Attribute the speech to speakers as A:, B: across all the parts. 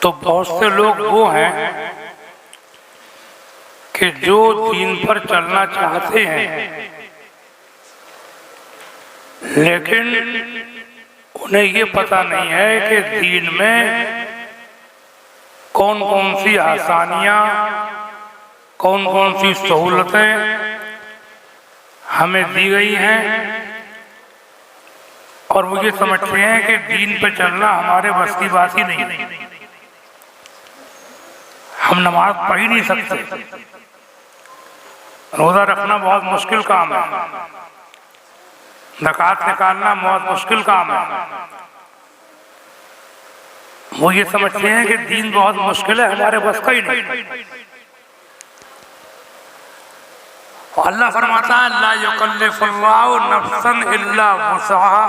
A: तो बहुत से लोग वो हैं कि जो दीन पर चलना चाहते हैं लेकिन उन्हें ये पता नहीं है कि दीन में कौन कौन सी आसानियां, कौन कौन सी सहूलतें हमें दी गई हैं, और वो ये समझते हैं कि दीन पर चलना हमारे बस की बात ही नहीं, हम नमाज पढ़ ही नहीं सकते, रोजा रखना बहुत मुश्किल काम है, ज़कात निकालना बहुत मुश्किल काम है। वो ये समझते हैं कि दीन बहुत मुश्किल है, हमारे बस का ही नहीं। अल्लाह फरमाता है ला युकल्लिफुल्लाहु नफ्सन इल्ला वुसअहा,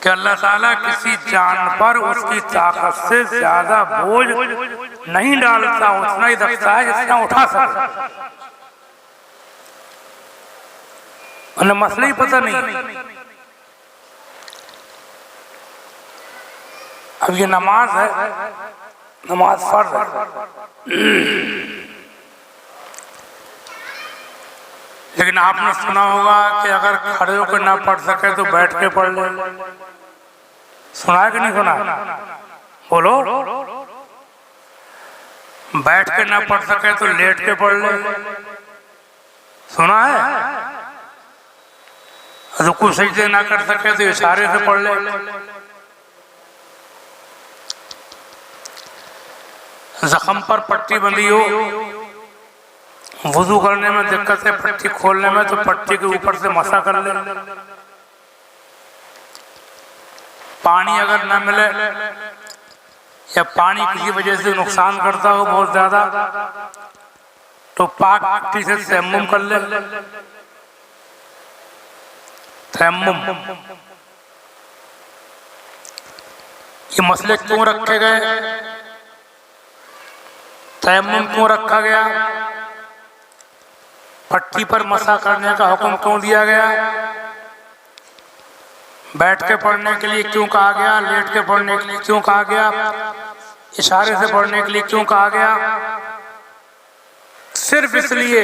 A: कि अल्लाह ताला किसी जान पर उसकी ताकत से ज्यादा बोझ नहीं डालता, उतना ही रखता है जितना उठा सके। उन्हें मसला ही पता नहीं। अब ये नमाज है, नमाज फर्ज है, लेकिन आपने सुना होगा कि अगर खड़े होकर ना पढ़ सके तो बैठ के पढ़ ले। सुना है कि नहीं सुना? बोलो। बैठ के ना पढ़ सके तो लेट के पढ़ ले। सुना है? रुकू सजदे ना कर सके तो इशारे से पढ़ ले। जख्म पर पट्टी बंधी हो, वुजू करने में दिक्कत है, पट्टी खोलने में, तो पट्टी के ऊपर से मसा कर ले। पानी अगर न मिले या पानी किसी वजह से नुकसान करता हो बहुत ज्यादा, तो पाक पट्टी से तयम्मुम कर ले। तयम्मुम ये मसले क्यों रखे गए? तयम्मुम क्यों रखा गया? पट्टी पर मसा करने का हुक्म क्यों दिया गया? बैठ के पढ़ने के लिए क्यों कहा गया? लेट के पढ़ने के लिए क्यों कहा गया? इशारे से पढ़ने के लिए क्यों कहा गया? सिर्फ इसलिए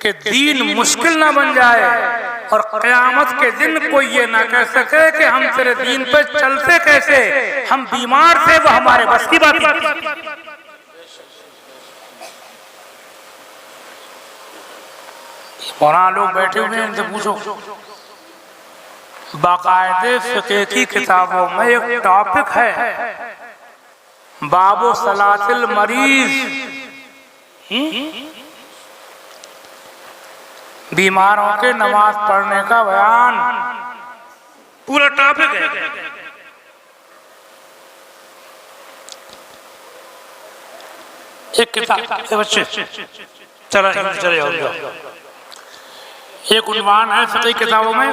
A: कि दीन मुश्किल ना बन जाए और क़यामत के दिन कोई ये ना कह सके कि हम तेरे दीन पे चलते कैसे, हम बीमार थे, वो हमारे बस की बात नहीं। वहां लोग बैठे हुए हैं, इनसे पूछो। बाकायदे फिक़ह की किताबों में एक टॉपिक है, बाबो सलातिल मरीज, बीमारों के नमाज पढ़ने का बयान, पूरा टॉपिक है। एक किताब बच्चे चला चले जाओ, एक उन्वान है फिक़ह किताबों में,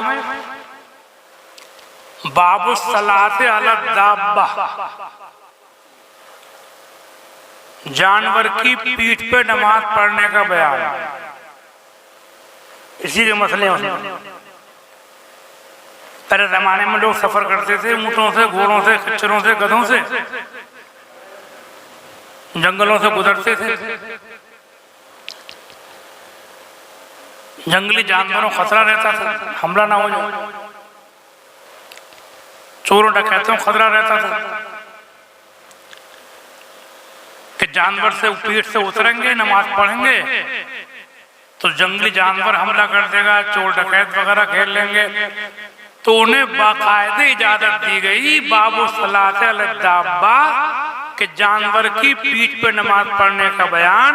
A: बाबु सलाते अला दाब्बा, जानवर की पीठ पे नमाज पढ़ने का बयान। इसी के मसले हैं। पहले जमाने में लोग सफर करते थे ऊँटों से, घोड़ों से, खच्चरों से, गधों से, जंगलों से गुजरते थे। जंगली जानवरों खतरा रहता था, हमला ना हो जाए, चोरों डकैतों खतरा रहता था कि जानवर से पीठ से उतरेंगे, नमाज पढ़ेंगे तो जंगली जानवर हमला कर देगा, चोर डकैत वगैरह खेल लेंगे। तो उन्हें बाकायदे इजाजत दी गई बाबू सलाते अल दाब्बा कि जानवर की पीठ पे नमाज पढ़ने का बयान,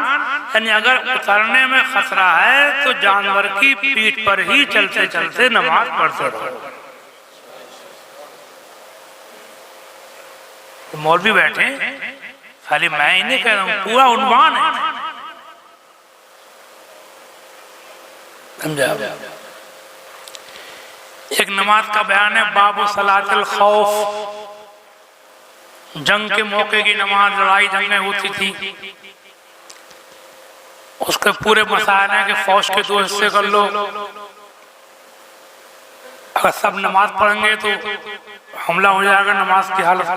A: यानी अगर उतरने में खतरा है तो जानवर की पीठ पर ही चलते चलते नमाज पढ़ सकते। मौलवी बैठे, खाली मैं ही नहीं कह रहा हूं, पूरा उन्वान है, समझा? एक नमाज का बयान है बाबू सलातिल खौफ, जंग के मौके की नमाज, लड़ाई जंगें होती थी, उसके पूरे मसाइल हैं कि फौज के दो हिस्से कर लो, अगर सब नमाज पढ़ेंगे तो हमला हो जाएगा नमाज की हालत।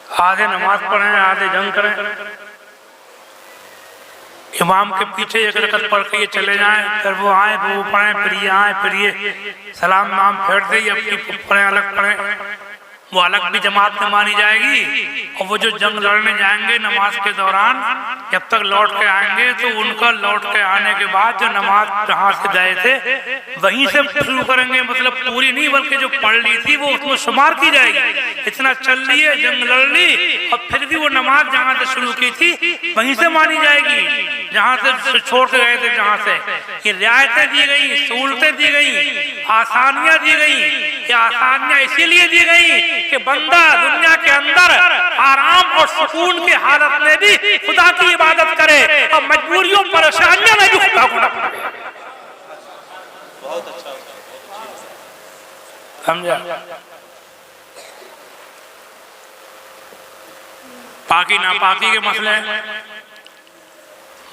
A: आधे नमाज पढ़ें आधे जंग करें, इमाम के पीछे एक रकत पढ़ के ये चले जाएं, फिर वो आए फिर वो पढ़ें, फिर ये आए फिर ये सलाम नाम फेर दे, अपनी पढ़ें अलग पढ़ें, वो अलग भी जमात में मानी जाएगी। और वो जो जंग लड़ने जाएंगे नमाज के दौरान जब तक लौट के आएंगे तो उनका लौट के आने के बाद जो नमाज जहाँ से गए थे वहीं से शुरू करेंगे, मतलब पूरी नहीं बल्कि जो पढ़ ली थी वो उसमें शुमार की जाएगी। इतना चल ली है, जंग लड़ ली और फिर भी वो नमाज जहाँ से शुरू की थी वहीं से मानी जाएगी जहाँ से छोड़ के गए थे। जहाँ से ये रियायतें दी गई, सहूलतें दी गई, आसानियां दी गई। ये आसानियां इसीलिए दी गई कि बंदा दुनिया के अंदर आराम और सुकून की हालत में भी खुदा की इबादत करे और मजबूरियों परेशानियों में भी खुदा को न पाए।
B: बहुत अच्छा
A: समझा? पाकी नापाकी के मसले,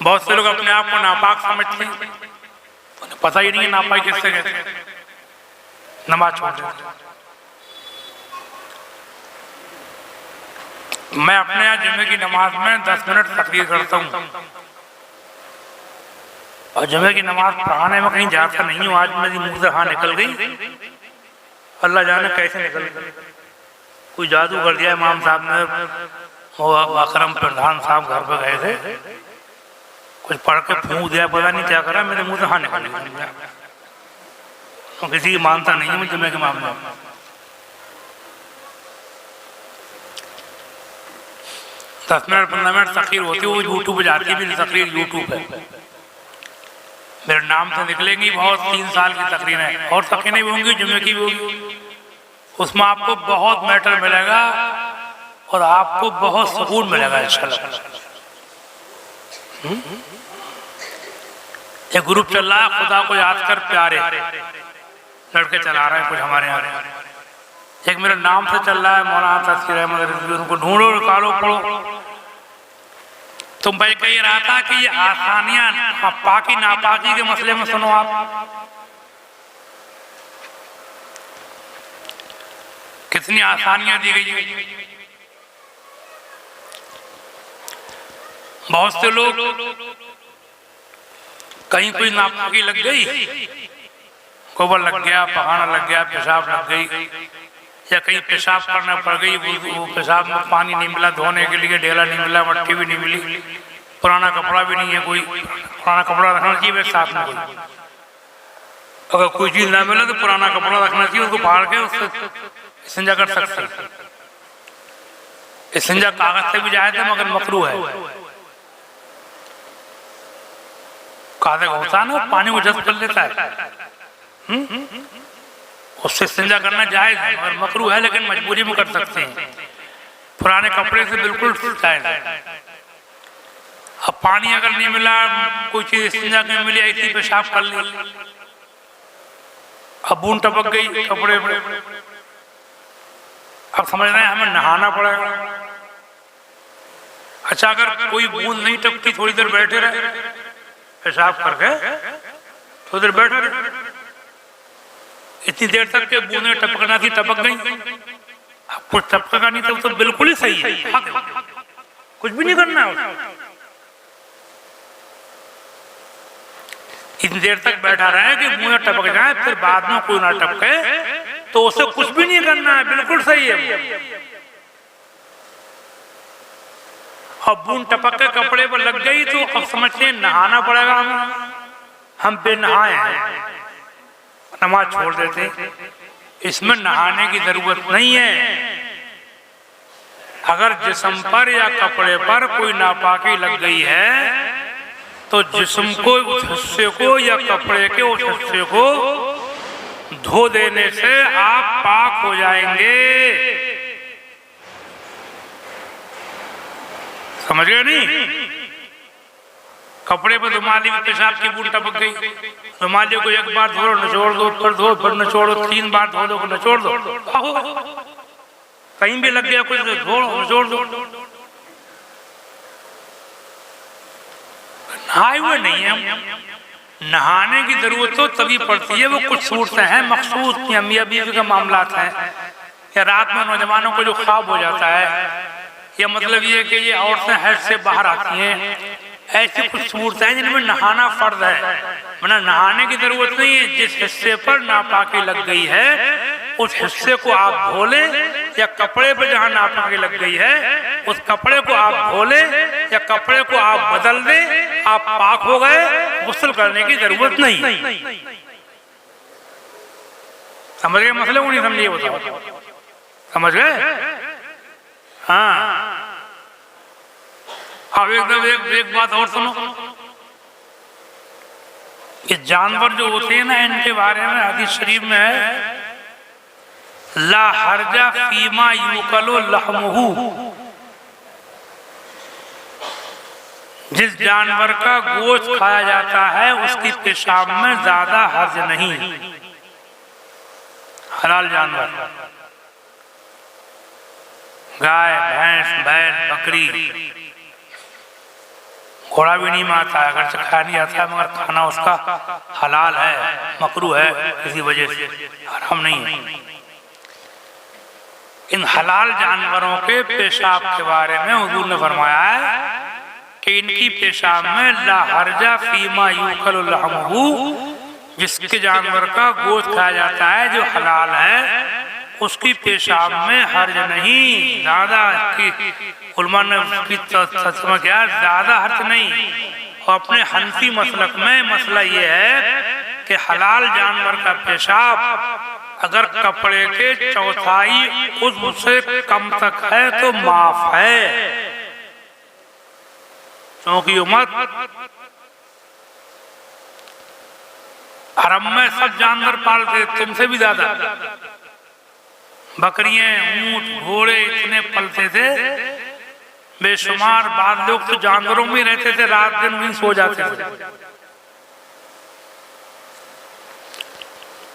A: बहुत से लोग अपने आप को नापाक समझते हैं, उन्हें पता ही नहीं है नापाक किससे कहते हैं, नमाज छोड़ देते। मैं अपने यहाँ जुम्मे की नमाज में 10 मिनट तकरीर करता हूँ और जुम्मे की नमाज पढ़ाने में कहीं जाता नहीं हूँ। आज मेरी मुंह से हाँ निकल गई, अल्लाह जाने कैसे निकल गई। कोई जादू कर दिया इमाम साहब ने, वो अकरम प्रधान साहब घर पे गए थे, कुछ पढ़ के फूंक दिया, पता नहीं क्या करा, मेरे मुंह से हाँ निकल गया। तो किसी की मानता नहीं है मैं जुम्मे के मामले में। दस मिनट 15 मिनट तकरीर होती है, वो यूट्यूब पे जाती है, मेरी तकरीर यूट्यूब पे मेरे नाम से निकलेंगी, बहुत 3 साल की तकरीर है और तकरीरें भी होंगी, जुम्मे की भी होगी। उसमें आपको बहुत मैटर मिलेगा और आपको बहुत सुकून मिलेगा इंशाल्लाह। एक ग्रुप चल रहा है, खुदा को याद कर प्यारे, लड़के चला रहे हैं कुछ हमारे यहाँ। एक मेरे नाम से चल रहा है, मौलाना तस्कीर अहमद, उनको ढूंढो, निकालो, पढ़ो। तो मैं कह रहा था कि ये आसानियां पाकी नापाकी के मसले में सुनो आप, कितनी आसानियां दी गई है। बहुत से लोग कहीं कोई नापाकी लग गई, गोबर लग गया, पहाड़ा लग गया, पेशाब लग गई, या कहीं पेशाब करना पड़ गई, वो पेशाब में पानी नहीं मिला धोने के लिए, ढेला नहीं मिला, मट्टी भी नहीं मिली, पुराना कपड़ा भी नहीं है, कोई पुराना कपड़ा रखना चाहिए साथ में। कोई अगर कोई चीज ना मिले तो पुराना कपड़ा रखना चाहिए, उसको फाड़ के उससे इस्तिंजा कर सकते। इस्तिंजा कागज से भी जाए थे मगर मकरू है, कागज होता है ना, पानी को जज्ब कर लेता है, उससे इस्तिंजा करना जायज है और मकरू है, लेकिन मजबूरी में कर सकते हैं। पुराने कपड़े से बिल्कुल जायज है। अब पानी अगर नहीं मिला, कोई चीज इस्तिंजा नहीं मिली, ऐसी पेशाब कर ली, अब बूंद टपक गई कपड़े पे, अब समझ रहे हैं हमें नहाना पड़ेगा। अच्छा, अगर कोई बूंद नहीं टपकी, थोड़ी देर बैठे रहे पेशाब करके, थोड़ी देर बैठे रहे, इतनी देर तक के बूंदें टपकना थी, टपक गई। अब कुछ टपकेगा नहीं तो बिल्कुल ही सही है, कुछ भी नहीं करना है। इतनी देर तक बैठा रहे कि बूंदें टपक जाए, फिर बाद में कोई ना टपके, तो उसे कुछ भी नहीं करना है, बिल्कुल सही है। अब बूंद टपक के कपड़े पर लग गई तो अब समझते नहाना पड़ेगा हमें, हम बेनहाए हैं, नमाज छोड़ देते। इसमें नहाने की जरूरत नहीं है। अगर जिस्म पर या कपड़े पर कोई नापाकी लग गई है तो जिस्म को, उस हिस्से को या कपड़े के उस हिस्से को धो देने से आप पाक हो जाएंगे। समझ गए नहीं? कपड़े पर रुमाली में पेशाब की बूंद टपक गई, रुमाली को एक बार धो, निचोड़ दो, फिर धो, फिर निचोड़ो, 3 बार धो दो, निचोड़ दो, कहीं भी लग गया कुछ धो, निचोड़ दो। नहाए हुए नहीं है, नहाने की जरूरत तो तभी पड़ती है, वो कुछ सूरतें हैं मखसूस, मियां बीवी का मामला है, या रात में नौजवानों को जो ख्वाब हो जाता है या मतलब ये कि ये औरतें हैज से बाहर आती हैं, ऐसी कुछ सूरतें हैं जिनमें नहाना फर्ज है, वरना नहाने की जरूरत नहीं है। जिस हिस्से पर नापाकी लग गई है उस हिस्से को आप धोले, या कपड़े पे जहाँ नापाकी लग गई है उस कपड़े को आप धोले या कपड़े को आप बदल दे, आप पाक हो गए, गुस्ल करने की जरूरत नहीं। समझ गए मसले को? नहीं समझिए बताओ, समझ गए? हाँ। अब एक बात और सुनो कि जानवर जो होते हैं ना, इनके बारे में हदीस शरीफ में है, ला हर्जा फीमा युकलो लहमुहु, जिस जानवर का गोश्त खाया जाता है उसकी पेशाब में ज्यादा हर्ज नहीं। हलाल जानवर, गाय, भैंस, बैल, बकरी, घोड़ा भी नहीं मारता है, अगर से खाया नहीं जाता है, मगर खाना उसका हलाल है, मकरू है, किसी वजह से हराम नहीं है। इन हलाल जानवरों के पेशाब के बारे में हुजूर ने फरमाया है कि इनकी पेशाब में ला हर्जा फीमा युकल लहमुहु, जिसके जानवर का गोश्त खाया जाता है जो हलाल है उसकी पेशाब में हर्ज नहीं, ज्यादा उलमा ने उसकी क्या ज्यादा हर्ज नहीं। और अपने हनफी मसलक में मसला ये है कि हलाल जानवर का पेशाब अगर कपड़े के चौथाई उज़्व से कम तक है तो माफ है, क्योंकि उम्मत हरम में सब जानवर पालते, तुमसे भी ज्यादा बकरियां, ऊंट, घोड़े इतने पलते थे बेशुमार। बाद लोग तो जानवरों में रहते थे, रात दिन वहीं सो जाते थे,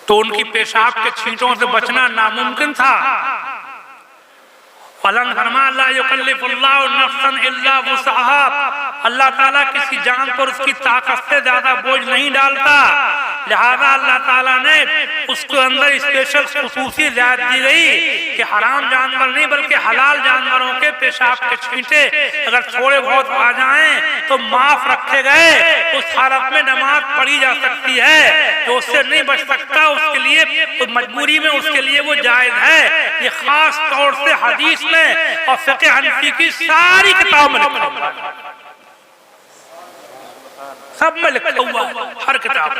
A: तो उनकी पेशाब के छींटों से बचना नामुमकिन था। अल्लाह ताला किसी जान पर उसकी ताकत से ज्यादा बोझ नहीं डालता, लिहाजा अल्लाह ताला ने उसके अंदर स्पेशल खुसूसी रियायत दी गई कि हराम जानवर नहीं बल्कि हलाल जानवरों के पेशाब के छींटे अगर थोड़े बहुत आ जाएं तो माफ रखे गए। उस हालत में नमाज पढ़ी जा सकती है, जो उससे नहीं बच सकता उसके लिए तो मजबूरी में उसके लिए वो जायज है। ये खास तौर से हदीस में और फ़िक़्ह हनफी की सारी किताब में लिखा हुआ है, सब में लिखा हुआ है, हर किताब।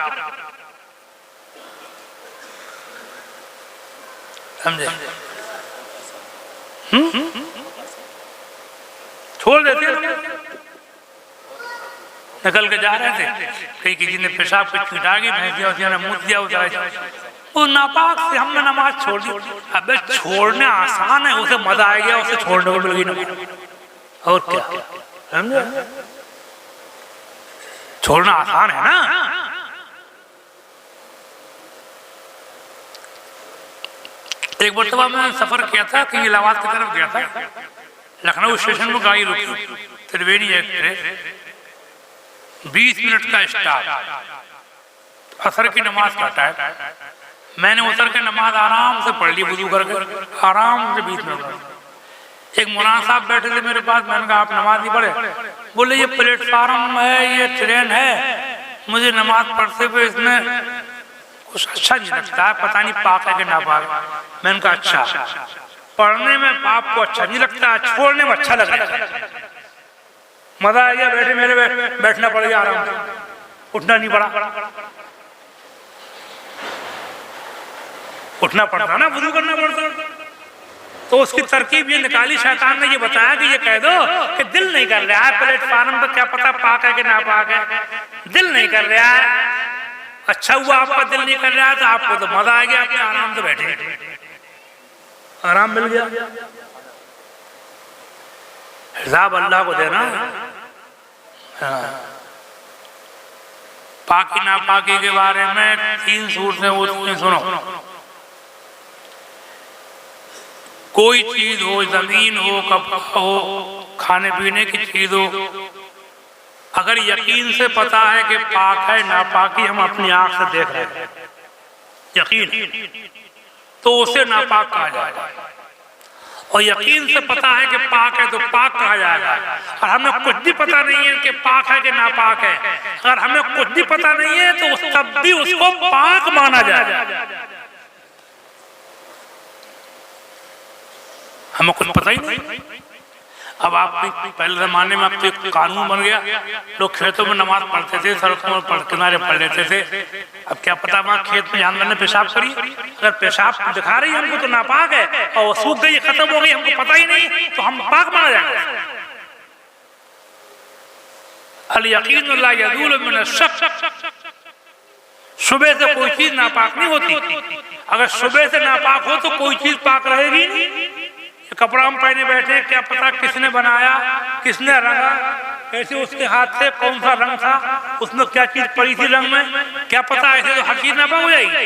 A: समझे? छोड़ देते निकल के जा रहे थे, कहीं किसी ने पेशाब पे छींटा गई, भैंसिया ने मुँह दिया उधर, वो नापाक से हमने नमाज छोड़ दी। अबे छोड़ने आसान है, उसे मजा आ गया, उसे छोड़ने को मिल गई नमाज, और क्या? समझे? छोड़ना आसान है ना। एक मरतबा मैं सफर किया था, कहीं इलाहाबाद की तरफ गया था, लखनऊ स्टेशन में गाड़ी रुकी, त्रिवेणी एक्सप्रेस, 20 मिनट का स्टॉप, असर की नमाज का टाइम। मैंने उतर के नमाज आराम से पढ़ ली, वुज़ू करके आराम से 20 मिनट। एक मौलाना साहब बैठे थे मेरे पास, मैंने कहा आप नमाज नहीं पढ़े? बोले ये प्लेटफार्म है, ये ट्रेन है, मुझे नमाज पढ़ते हुए इसमें कुछ अच्छा नहीं लगता है, पता नहीं पाक है कि ना पाक। मैंने कहा अच्छा, पढ़ने में आपको अच्छा नहीं लगता, छोड़ने में अच्छा लग रहा है। मजा आ गया, बैठे मेरे बैठना पड़ गया आराम से, उठना नहीं पड़ा। उठना पड़ता ना, वुज़ू करना पड़ता, तो उसकी तरकीब ये निकाली शैतान ने, ये बताया कि ये कह दो कि दिल नहीं कर रहा है प्लेटफार्म पर, क्या पता पाक है कि ना पाक है, दिल नहीं कर रहा है। अच्छा हुआ आपका दिल नहीं कर रहा है, तो आपको तो मजा आ गया, आपने आराम से बैठे, आराम मिल गया। हिसाब अल्लाह को देना। पाकी नापाकी के बारे में 3 सूरतें होती, सुनो। कोई चीज हो, जमीन हो, कपड़ा हो, खाने पीने की चीज हो, अगर यकीन से पता है कि पाक है, नापाकी हम अपनी आंख से देख रहे हैं, यकीन, तो उसे नापाक कहा जाएगा। और यकीन से पता है कि पाक है तो पाक कहा जाएगा। और हमें कुछ भी पता नहीं है कि पाक है कि नापाक है, अगर हमें कुछ भी पता नहीं है तो तब भी उसको पाक माना जाएगा। हमें कुछ पता ही नहीं। अब आप पहले जमाने में अब तो एक कानून बन गया, लोग खेतों में नमाज पढ़ते थे, सड़कों में किनारे पढ़ लेते थे। अब क्या पता वहाँ खेत में जानवर ने पेशाब करी, अगर पेशाब दिखा रही हमको तो नापाक है और सूख गई खत्म हो गई हमको पता ही नहीं तो हम पाक माना जाएगा। अल यकीन ला यज़ूल मिन शक, सुबह से कोई चीज नापाक नहीं होती। अगर सुबह से नापाक हो तो कोई चीज पाक रहेगी नहीं। कपड़ा हम पहने बैठे, क्या पता किसने बनाया, किसने रंगा, ऐसे उसके हाथ से कौन सा रंग था, उसमें क्या चीज पड़ी थी रंग में, क्या पता, ऐसे तो हर चीज नापाक हो जाएगी।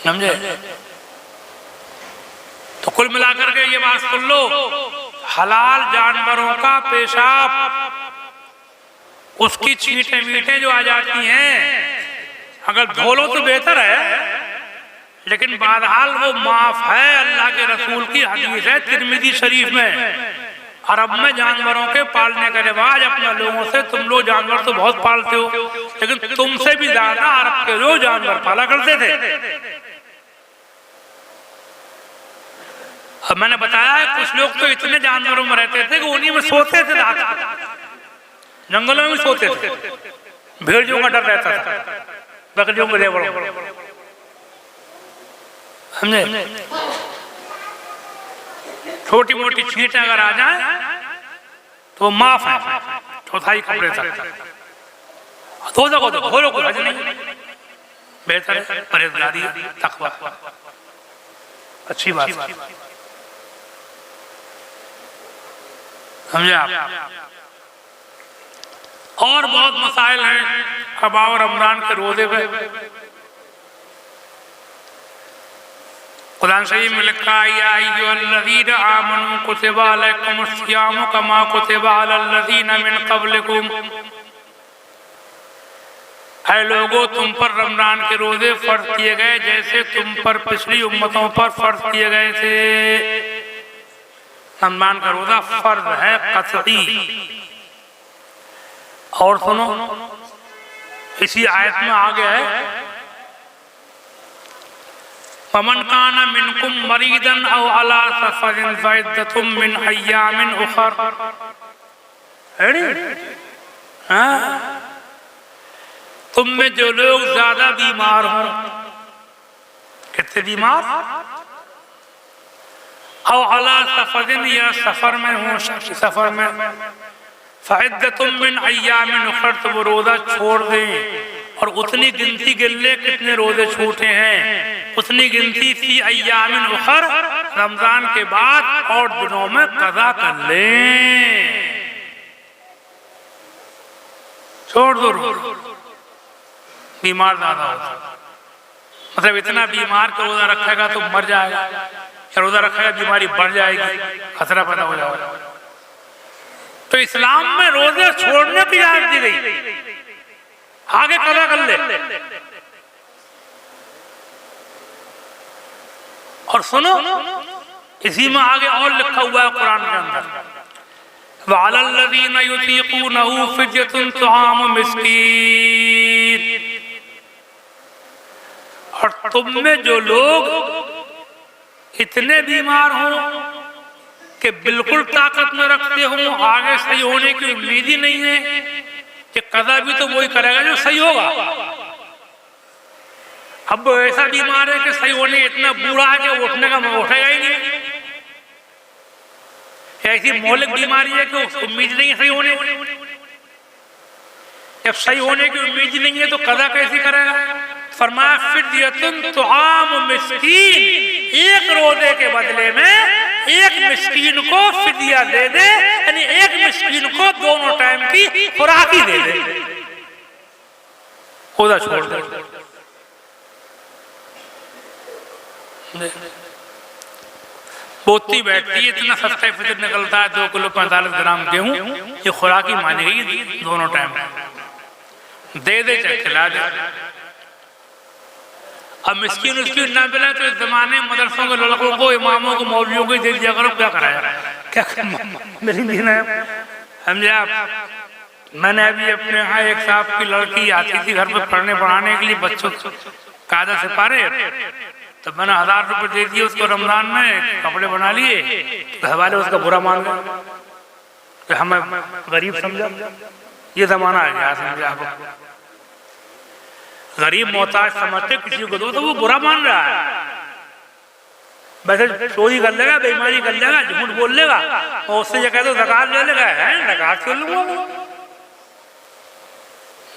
A: समझे? तो कुल मिलाकर के ये बात सुन लो, हलाल जानवरों का पेशाब, उसकी छींटे मीठे जो आ जाती हैं, अगर धो लो तो बेहतर है, लेकिन बहरहाल वो माफ है। अल्लाह के रसूल की हदीस है तिरमिज़ी शरीफ में, अरब में जानवरों के पालने का रिवाज अपने लोगों से, तुम लोग जानवर तो बहुत पालते हो, लेकिन तुमसे भी ज्यादा अरब के लोग जानवर पाला करते थे। अब मैंने बताया है कुछ लोग तो इतने जानवरों में रहते थे कि उन्हीं में सोते थे, जंगलों में सोते थे, भेड़ियों का डर रहता था, बकरियों को लेवल, समझे? छोटी मोटी छींटें अगर आ जाए तो माफ है, चौथाई कपड़े तक धो सको तो धो लो, कोई हर्ज नहीं, बेहतर है, परहेजगारी, तकवा, अच्छी बात, समझे आप? और बहुत मसाइल हैं। अब आओ रमजान के रोजे पे, कुरान शरीफ में लिखा है, या अय्युहल्लज़ीना आमनू कुतिबा अलैकुमुस्सियामु कमा कुतिबा अलल्लज़ीना मिन क़ब्लिकुम, ऐ लोगों तुम पर रमजान के रोजे फर्ज किए गए जैसे तुम पर पिछली उम्मतों पर फर्ज किए गए थे। रमजान का रोजा फर्ज है कतई। और सुनो, इसी आयत में आ गया है, फमन काना मिनकुम मरीदन औ अला सफरिन फइद्दतुम मिन अय्यामिन उखर। तुम में जो लोग ज्यादा बीमार हो, कितने बीमार, औ अला सफरिन या सफर में हो, सफर में, फइद्दतुम मिन अय्यामिन उखर, तो वो रोजा छोड़ दें और उतनी गिनती गिन ले कितने रोजे छूटे हैं, उतनी गिनती फी अय्यामिन उखर, रमजान के बाद और दिनों में कज़ा कर लें। छोड़ दो, बीमार ज्यादा होता, मतलब इतना बीमार का रोजा रखेगा तो मर जाएगा, या रोजा रखेगा बीमारी बढ़ जाएगी, खतरा पैदा हो जाएगा। तो इस्लाम में रोजे छोड़ने की इजाजत दी गई, आगे कज़ा कर ले। और सुनो, इसी में आगे और लिखा हुआ है कुरान के अंदर, वअलल्लज़ीना युतीक़ूनहु फ़िद्यतुन तुआमु मिस्कीन, और तुम में जो लोग इतने बीमार हो कि बिल्कुल ताकत न रखते हो, आगे सही होने की उम्मीद ही नहीं है, कि कज़ा भी तो वही करेगा जो सही होगा। अब ऐसा बीमार है कि सही होने इतना बूढ़ा है कि उठने का उठेगा ही नहीं, ऐसी मौलिक बीमारी है कि उम्मीद नहीं है सही होने, जब सही होने की उम्मीद नहीं है तो कज़ा कैसे करेगा? फरमाया फ़िद्यतुन तुआमु मिस्कीन, एक रोजे के बदले में एक मिस्कीन को फिदिया दे दे, यानी एक मिस्कीन को दोनों टाइम की खुराक ही दे दे, रोजा छोड़ दे। बोती बैठती है, इतना सस्ता फितर निकलता है, 2 किलो 45 ग्राम गेहूं, ये खुराक ही मानी गई दोनों टाइम, दे दे चाहे खिला दे। अब मिस्किन उसकी ना मिला तो इस जमाने में मदरसों के लड़कों को, इमामों को, मौलवियों को दे दिया करो, क्या कराया, क्या मेरी दिन है। समझे आप? मैंने अभी अपने यहाँ एक साहब की लड़की आती थी घर पे पढ़ने पढ़ाने के लिए बच्चों कायदा से पारे, तो मैंने 1000 रुपये दे दिए उसको, रमजान में कपड़े बना लिए, तो हवाले उसका बुरा मान गया कि हमें गरीब समझा। ये जमाना है क्या? समझे आप? गरीब मोहताज समझते किसी को दो तो वो बुरा मान रहा है। वैसे चोरी कर लेगा, बेईमानी कर लेगा, झूठ बोल लेगा और उससे ये कह दो ज़कात ले लेगा, है ज़कात क्यों लूंगा,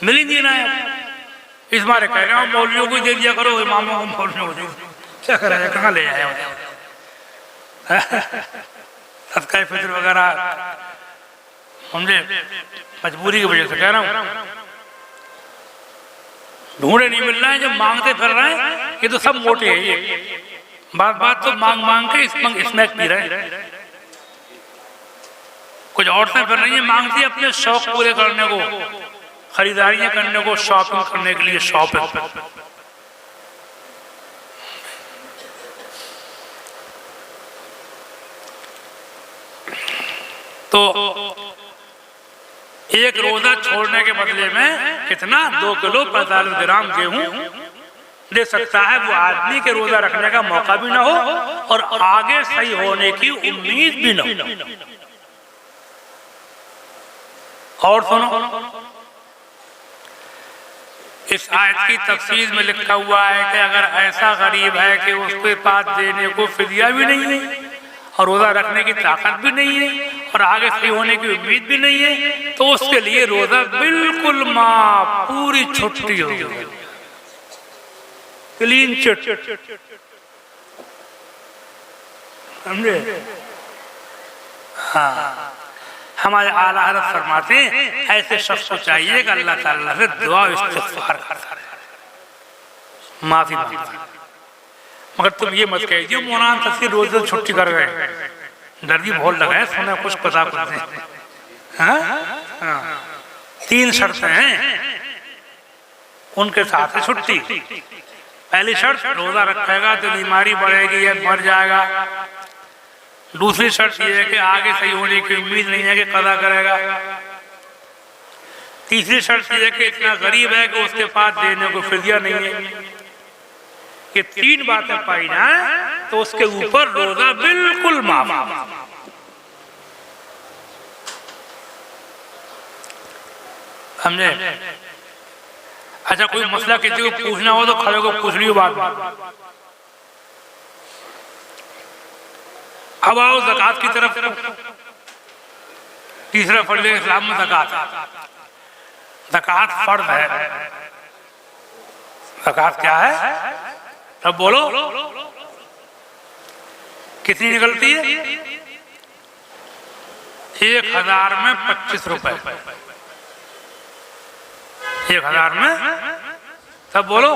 A: मिल ही नहीं रहा है। इस बारे कह रहा हूँ मौलवियों को दे दिया करो, इमामों को, मौलवियों को क्या करा जाए, कहाँ ले जाए सदका फितर वगैरह, समझे, मजबूरी की वजह से कह रहा हूँ। ढूंढे नहीं मिल रहा है, जब मांगते फिर रहे हैं, ये तो सब मोटे हैं, ये बात बात तो मांग मांग के स्नैक पी रहे हैं। कुछ औरतें फिर रही हैं मांगती है अपने शौक पूरे करने को, खरीदारियां करने को, शॉपिंग करने के लिए, शॉपिंग। तो एक रोजा छोड़ने के बदले में कितना 2 किलो 45 ग्राम गेहूं दे सकता है वो आदमी के रोजा रखने का मौका भी ना हो और आगे सही होने की उम्मीद भी ना हो। और सुनो, इस आयत की तफसीर में लिखा हुआ है कि अगर ऐसा गरीब है कि उसके पास देने को फिदिया भी नहीं है और रोजा रखने की ताकत भी नहीं है और आगे सही होने की उम्मीद भी नहीं है, तो उसके लिए रोजा बिल्कुल माफ, पूरी छुट्टी होगी, क्लीन चिट। समझे? हाँ, हमारे आला हज़रत फरमाते हैं ऐसे शख्स को चाहिए कि अल्लाह ताला से दुआ इस्तिग़फ़ार करता रहे, माफी मांगता। मगर तुम ये मत कह दियो मौलाना तस्वीर रोज छुट्टी कर गए, दर्दी बहुत लगा है, सुने कुछ पता करते हैं। हाँ? 3 शर्तें हैं उनके साथ है छुट्टी। पहली शर्त, रोजा रखेगा तो बीमारी बढ़ेगी या मर जाएगा। दूसरी शर्त यह है कि आगे सही होने की उम्मीद नहीं है कि कदा करेगा। तीसरी शर्त यह है कि इतना गरीब है कि उसके पास देने को फिदिया नहीं है। ये 3 बातें पाई जाए तो उसके ऊपर रोजा बिल्कुल माफ। समझे? अच्छा, कोई मसला किसी को पूछना हो तो खड़े को पूछ लियो बात। अब आओ ज़कात की तरफ। तीसरा फर्ज इस्लाम में ज़कात। ज़कात फर्ज है। ज़कात क्या है? अब बोलो, कितनी निकलती है? 1000 में 25 रुपए। 1000 में, सब बोलो,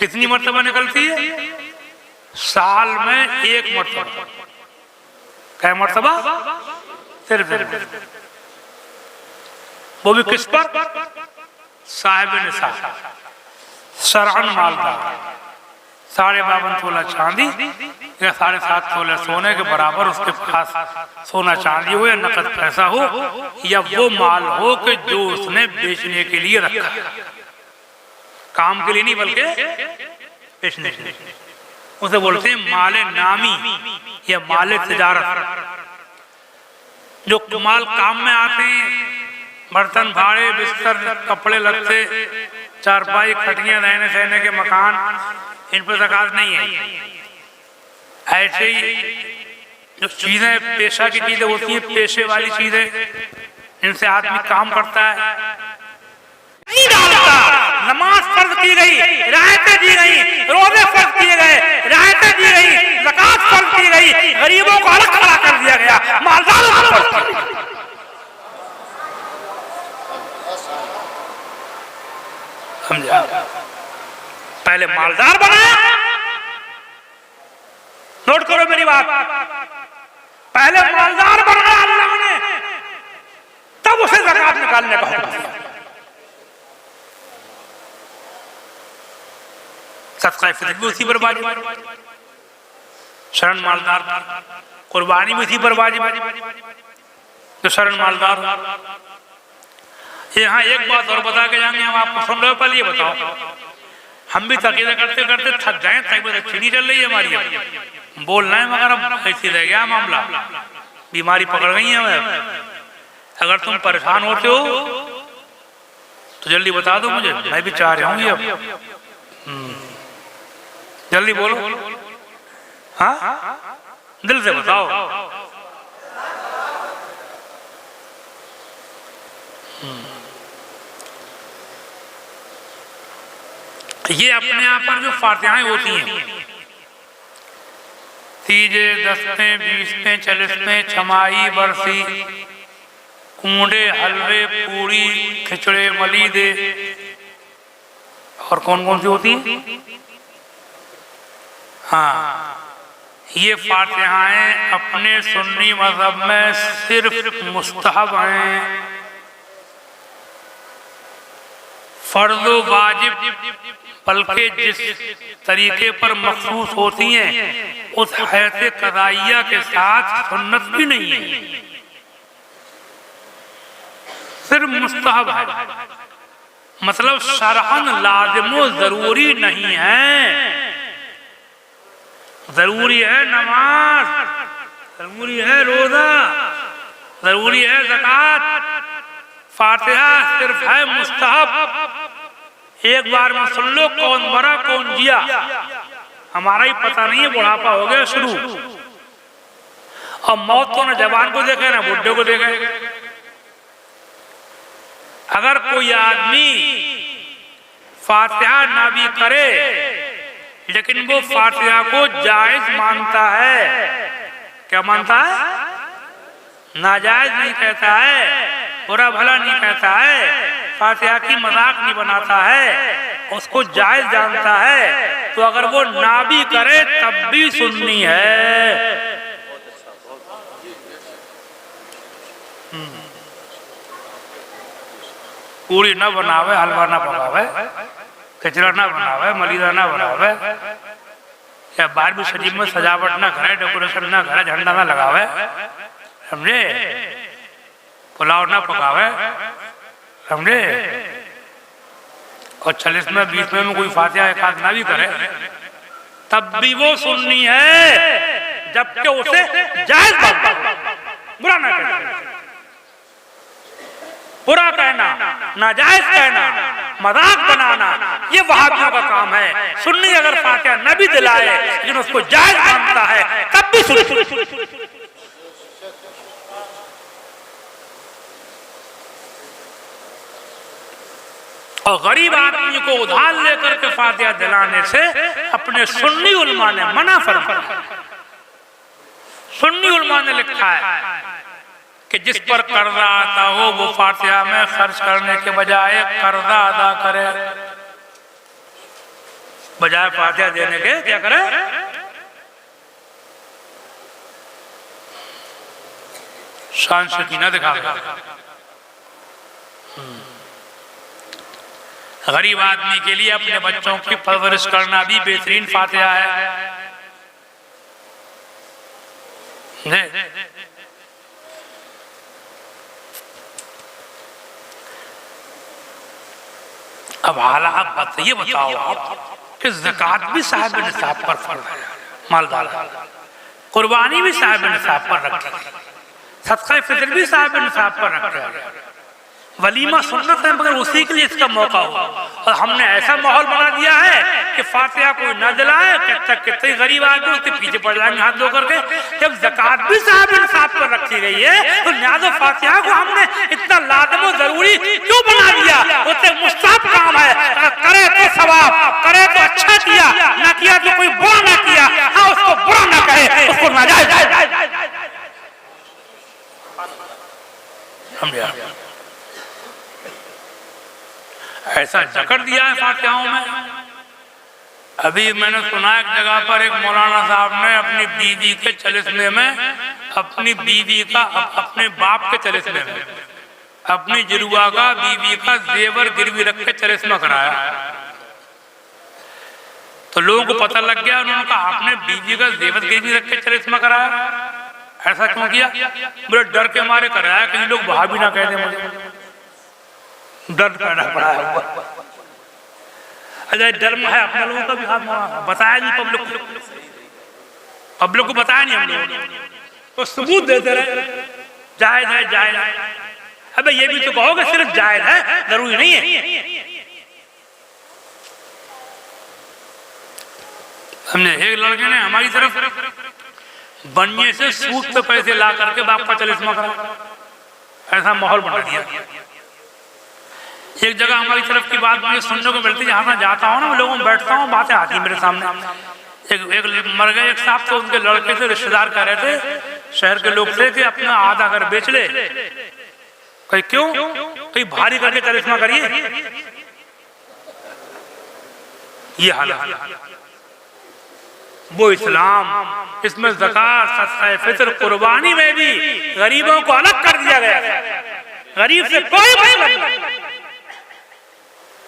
A: कितनी मर्तबा निकलती है? साल में 1 मर्तबा। क्या मर्तबा? सिर्फ वो भी किस पर? साहिब निसाब, शरअन मालदार। 52.5 तोला चांदी या 7.5 तोला सोने के बराबर उसके पास सोना चांदी हो या नकद पैसा हो या वो माल हो कि जो उसने बेचने के लिए रखा, काम के लिए नहीं बल्कि बेचने के लिए, उसे बोलते हैं माले नामी या माले तिजारत। जो माल काम में आते हैं, बर्तन भाड़े, बिस्तर, कपड़े लत्ते, चारपाई, खटियां, रहने सहने के मकान, इन पर ज़कात नहीं है। ऐसे ही जो चीजें पेशा की चीजें होती हैं, पेशे वाली चीजें, इनसे आदमी काम करता है, नहीं डालता। नमाज फर्ज की गई, रायतें दी गई, रोजे फर्ज किए गए, रायतें दी गई, ज़कात फर्ज की गई, गरीबों को अलग खड़ा कर दिया गया, मालदारों को फर्ज कर दिया। समझा? पहले मालदार बनाया, नोट करो मेरी बात, पहले मालदार बनाया अल्लाह ने, तब उसे ज़कात निकालने का हुक्म दिया। सदका फितर भी उसी पर वाजिब, शरण मालदार, कुर्बानी भी उसी पर वाजिब जो शरण मालदार। यहाँ एक बात और बता के जाएंगे हम आपको, सुन रहे हो? पहले ये बताओ, हम भी तकीदा करते करते थक जाए, तबीयत अच्छी नहीं चल रही है हमारी, बोल रहे हैं मगर अब ऐसी रह गया मामला, बीमारी पकड़ गई है हमें। अगर तुम परेशान होते हो तो जल्दी बता दो मुझे, मैं भी चाह रहा हूँ ये अब। जल्दी बोलो, हाँ दिल से बताओ। ये अपने आप पर जो फातिहाएं होती हैं, तीजे, दसवें, 20वें, 40वें, छमाही, बरसी, कूंडे, हलवे, पूरी, खिचड़े, मलीदे, और कौन कौन सी होती हैं? हाँ, ये फातिहाएं अपने सुन्नी मजहब में सिर्फ मुस्तहब हैं, फर्ज वाजिब बल्कि जिस तरीके पर मखसूस होती हैं उस हैत कदाइया के साथ सुन्नत भी नहीं है, सिर्फ मुस्तहब है। मतलब शरअन लाज़िम जरूरी नहीं है। जरूरी है नमाज, जरूरी है रोजा, जरूरी है ज़कात, फातिहा सिर्फ है मुस्तहब। एक बार में सुन लो, कौन मरा कौन जिया हमारा ही पता नहीं है, बुढ़ापा हो गया शुरू, और मौत तो न जवान को देखे ना बुढ़े को देखे। अगर कोई आदमी फातिहा ना भी करे लेकिन वो फातिहा को जायज मानता है, क्या मानता है? नाजायज नहीं कहता है, बुरा भला नहीं कहता है, फातिहा की मजाक नहीं बनाता है, उसको जायज जानता है, तो अगर वो ना भी करे तब भी सुन्नी है। पूरी ना बनावे, हलवा ना पकावे, खिचड़ा ना बनावे, मलीदा ना बनावे, या बाहर भी शरीफ में सजावट ना करे, डेकोरेशन ना करे, झंडा ना लगावे, समझे, पुलाव ना पकावे, समझे, और 40 में 20 में कोई फातिहा एक आध ना भी करे तब भी वो सुन्नी है, जबकि उसे जायज बुरा ना कहना, बुरा कहना, नाजायज कहना, मजाक बनाना, ये वहाबियों का काम है। सुन्नी अगर फातिहा न भी दिलाए लेकिन उसको जायज मानता है तब भी सुन्नी। और गरीब आदमी को उधार लेकर के फातिहा दिलाने से अपने सुन्नी उलमा ने मना फरमाया। सुन्नी उलमा ने लिखा है कि जिस पर कर्जा आता हो वो फातिहा में खर्च करने के बजाय कर्जा अदा करे, बजाय फातिहा देने के क्या करे? शान शकीना दिखावे। गरीब आदमी के लिए अपने बच्चों की परवरिश करना भी बेहतरीन फातिहा है। अब हालात बताइए, बताओ आप कि ज़कात भी साहिब निसाब पर फर्ज है, मालदार, कुर्बानी भी साहिब निसाब पर रखते हैं, सदका फितर भी साहिब निसाब पर रखते हैं, वलीमा सुन्नत है मगर उसी के लिए इसका मौका हो। और हमने ऐसा माहौल बना दिया है कि फातिहा कोई न दिलाए कितने गरीब आदमी उसके पीछे पड़ जाएंगे हाथ धो करके। जब ज़कात भी साहिब निसाब पर रखी गई है तो न्याज़ो फातिहा को हमने इतना लाज़िम जरूरी क्यों बना दिया? उससे मुस्तहब काम है, करे तो सवाब, करे तो अच्छा किया, ना किया तो कोई बुरा ना किया, हाँ उसको बुरा ना कहे, उसको नाजायज समझे। ऐसा जकड़ दिया है फातिहाओं में। अभी मैंने सुना एक जगह पर एक मौलाना साहब ने अपनी बीवी के चलिस्मे में, अपनी बीवी का अपने बाप के चलिस्मे में अपनी जिरुआ का बीवी का जेवर गिरवी रख के चलिस्मा कराया। तो लोगों को पता लग गया, उन्होंने कहा आपने बीवी का जेवर गिरवी रख के चरिश्मा कराया, ऐसा क्यों किया? बोले डर के मारे कराया, कहीं लोग भाभी ना कह दे मुझे, डर पैदा पड़ा है। अरे डर में है अपने लोगों का भी हाथ मारा, बताया नहीं पब्लिक को बताया नहीं हम लोग, तो सबूत देते रहे जायज है जायज है। अबे ये भी तो कहोगे सिर्फ जायज है, जरूरी नहीं है। हमने एक लड़के ने हमारी तरफ बनिए से सूद पे पैसे ला करके बाप का चलिश्मा करा, ऐसा माहौल बना दिया। एक जगह हमारी तरफ की बात मुझे सुनने को मिलती, जहाँ मैं जाता हूँ ना, लोगों में बैठता हूँ, बातें आती मेरे सामने। एक मर गए एक साहब, तो उनके लड़के से रिश्तेदार कह रहे थे, शहर के लोग थे, कि अपना आधा घर बेच ले। कहीं क्यों? कहीं भारी करके चलिश्मा करिए। ये हालत, वो इस्लाम, इसमें ज़कात, सदका फितर, कुर्बानी में भी गरीबों को अलग कर दिया गया। गरीब से कोई मतलब नहीं।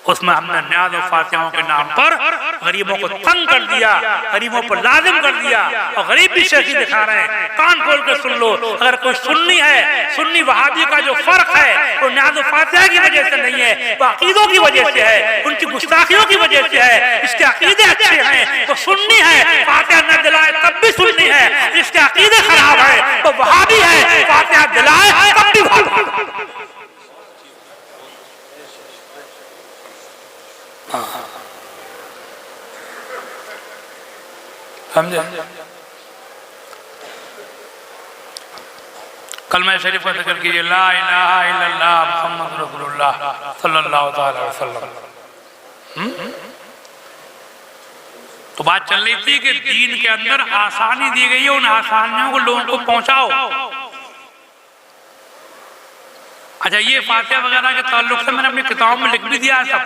A: उसमें हमने न्याज़ और फातिहाओं के नाम पर गरीबों को तंग कर दिया, गरीबों पर लाजिम कर दिया, और गरीब भी शेखी दिखा रहे हैं। कान खोल के सुन लो, अगर कोई सुन्नी है, सुन्नी वहाबी का जो फर्क है वो न्याज़ और फातिहा की वजह से नहीं है, वो अकीदों की वजह से है, उनकी गुस्ताखियों की वजह से है। इसके अकीदे अच्छे हैं तो सुन्नी है, फातिहा न दिलाए तब भी सुन्नी है। इसके अकीदे खराब है तो वहाबी है, फातिहा दिलाए तब भी वहाबी। समझे? कलमा शरीफ का जिक्र कीजिए, ला इलाहा इल्लल्लाह मुहम्मद रसूलुल्लाह सल्लल्लाहु अलैहि वसल्लम। तो बात चल रही थी कि दीन के अंदर आसानी दी गई है, उन आसानियों को लोगों को पहुंचाओ। अच्छा, ये फातिहा वगैरह के ताल्लुक से मैंने अपनी किताब में लिख भी दिया सब।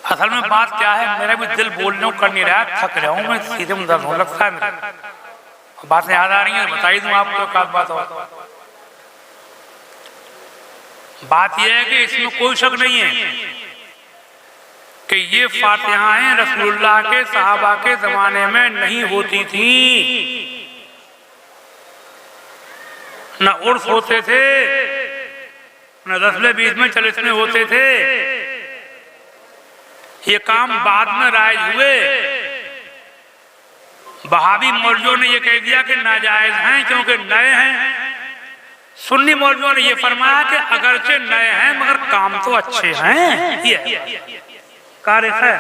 A: असल में बात क्या है, मेरा भी दिल बोलने को कर नहीं रहा, थक रहा हूँ मैं, सीधे में दर्द होने लगता है मेरे। बातें याद आ रही हैं, बताई दूं आपको एक आध बात और। बात यह है कि इसमें कोई शक नहीं है कि ये फातिहाएं रसूलुल्लाह के सहाबा के जमाने में नहीं होती थी, न उर्स होते थे, न रस्म बीच में चलिश्मे होते थे। ये काम बाद में राइज हुए। वहाबी मौलवियों ने ये कह दिया कि नाजायज हैं क्योंकि नए हैं। सुन्नी मौलवियों ने ये फरमाया कि अगरचे नए हैं मगर काम तो अच्छे हैं, ये कार्य है,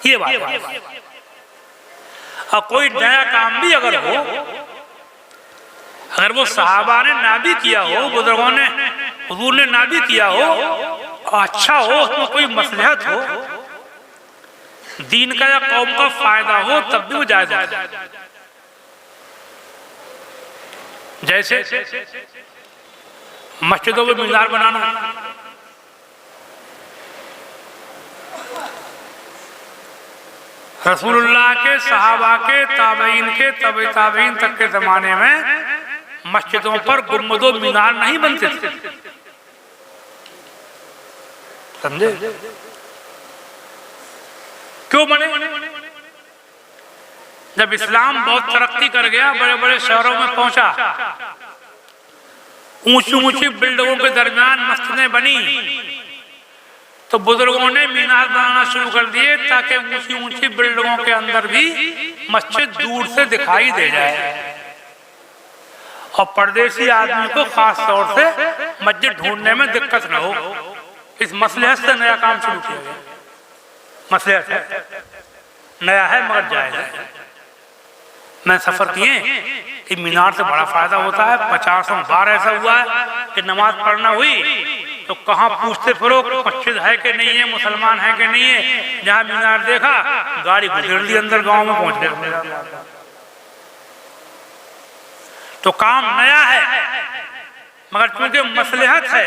A: ये बात। और कोई नया काम भी अगर हो, अगर वो सहाबा ने ना भी किया हो, बुजुर्गों ने, हुजूर ने ना भी किया हो, अच्छा हो, उसमें कोई मसलहत हो, दीन का या कौम का फायदा हो, तब भी वो जायज है। जैसे मस्जिदों में मीनार बनाना, रसूलुल्लाह के, सहाबा के, ताबईन के, तबे ताबईन तक के जमाने में मस्जिदों पर गुंबदों मीनार नहीं बनते थे। समझे? क्यों बने? जब इस्लाम बहुत तरक्की कर गया, बड़े बड़े शहरों में पहुंचा, ऊंची ऊंची बिल्डिंगों के दरमियान मस्जिदें बनी, तो बुजुर्गों ने मीनार बनाना शुरू कर दिए ताकि ऊंची ऊंची बिल्डिंगों के अंदर भी मस्जिद दूर से दिखाई दे जाए और परदेसी आदमी को खास तौर से मस्जिद ढूंढने में दिक्कत न हो। इस मसलहत से नया काम शुरू किया गया। मसलहत है, नया है मगर जायज है। मैं सफर किए कि मीनार से बड़ा फायदा होता है। 50 बार ऐसा हुआ है कि नमाज पढ़ना हुई तो कहाँ पूछते फिरो मस्जिद है कि नहीं है, मुसलमान है कि नहीं है। जहाँ मीनार देखा गाड़ी गुजर ली, अंदर गांव में पहुंच गया। तो काम नया है मगर क्योंकि मसलहत है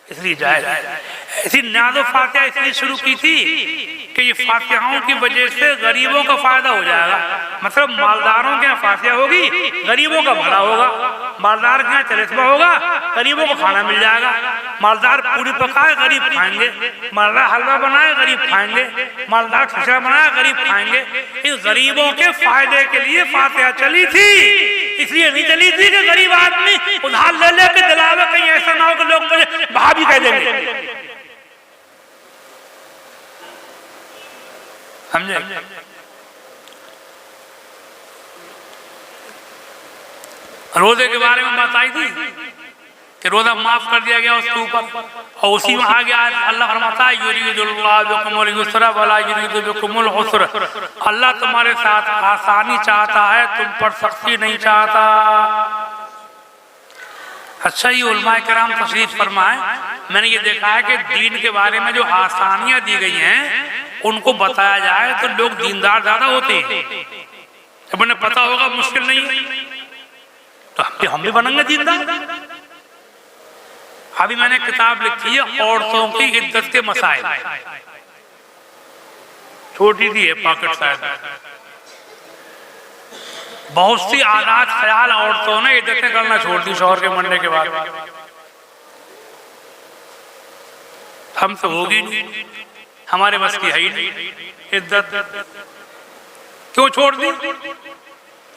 A: इसलिए जायज है। ऐसी न्याज़ फातिहा इसलिए शुरू की थी कि ये फातिहाओं की वजह से गरीबों का फायदा हो जाएगा। मतलब मालदारों के यहाँ फातिहा होगी, गरीबों का भला होगा। मालदार के यहाँ चलिश्मा होगा, गरीबों को खाना मिल जाएगा। मालदार पूरी पकाए गरीब खाएंगे, मालदार हलवा बनाए गरीब खाएंगे, मालदार खिचड़ा बनाए गरीब खाएंगे। इन गरीबों के फायदे के लिए फातिहा चली थी, इसलिए नहीं चली थी कि गरीब आदमी उधार ले लेके दिलावे, कहीं ऐसा ना हो कि लोग मुझे भाभी कह देंगे। समझे? रोजे के बारे में बात आई थी कि रोजा माफ कर दिया गया उसके ऊपर, और उसी में आ गया अल्लाह फरमाता है युरीदुल्लाहु बिकुमुल युस्रा वला युरीदु बिकुमुल उस्र, अल्लाह तुम्हारे साथ आसानी चाहता है, तुम पर सख्ती नहीं चाहता। अच्छा, ये उलमाए किराम तशरीफ फरमाए, मैंने ये देखा है कि दीन के बारे में जो आसानियां दी गई हैं उनको बताया जाए तो लोग दीनदार ज्यादा होते हैं। जब उन्हें पता होगा मुश्किल नहीं तो हम भी बनेंगे दीनदार। अभी मैंने किताब लिखी है औरतों की इज्जत के मसाइल, छोटी सी है पॉकेट साइज, बहुत सी आदात ख्याल औरतों ने इज्जतें करना छोड़ दी शौहर के मरने के बाद। हम तो होगी नहीं, हमारे बस की है ही नहीं इज्जत, क्यों छोड़ दी?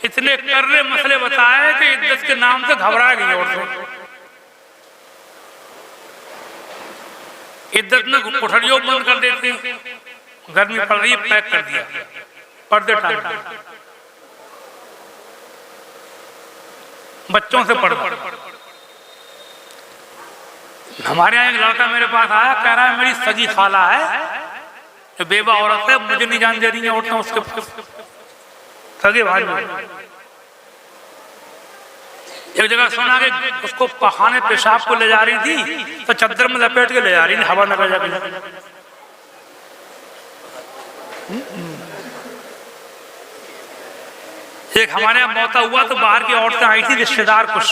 A: इतने कर्रे मसले बताए कि इज्जत के नाम से घबरा गई औरतें। इज्जत में कोठरियों बंद कर देती, गर्मी पड़ रही है पैक कर दिया, पर्दे टांग दिए, बच्चों से पढ़। हमारे यहाँ एक लड़का मेरे पास आया, कह रहा है मेरी सगी खाला है जो बेवा औरत है, मुझे नहीं जान दे रही है औरतें उसके पास, सगे भाई। एक जगह सुना कि उसको पखाने पेशाब को ले जा रही थी तो चद्दर में लपेट के ले जा रही थी, हवा न जाके। एक हमारे यहाँ मौता हुआ तो बाहर की औरतें आई थी, रिश्तेदार कुछ,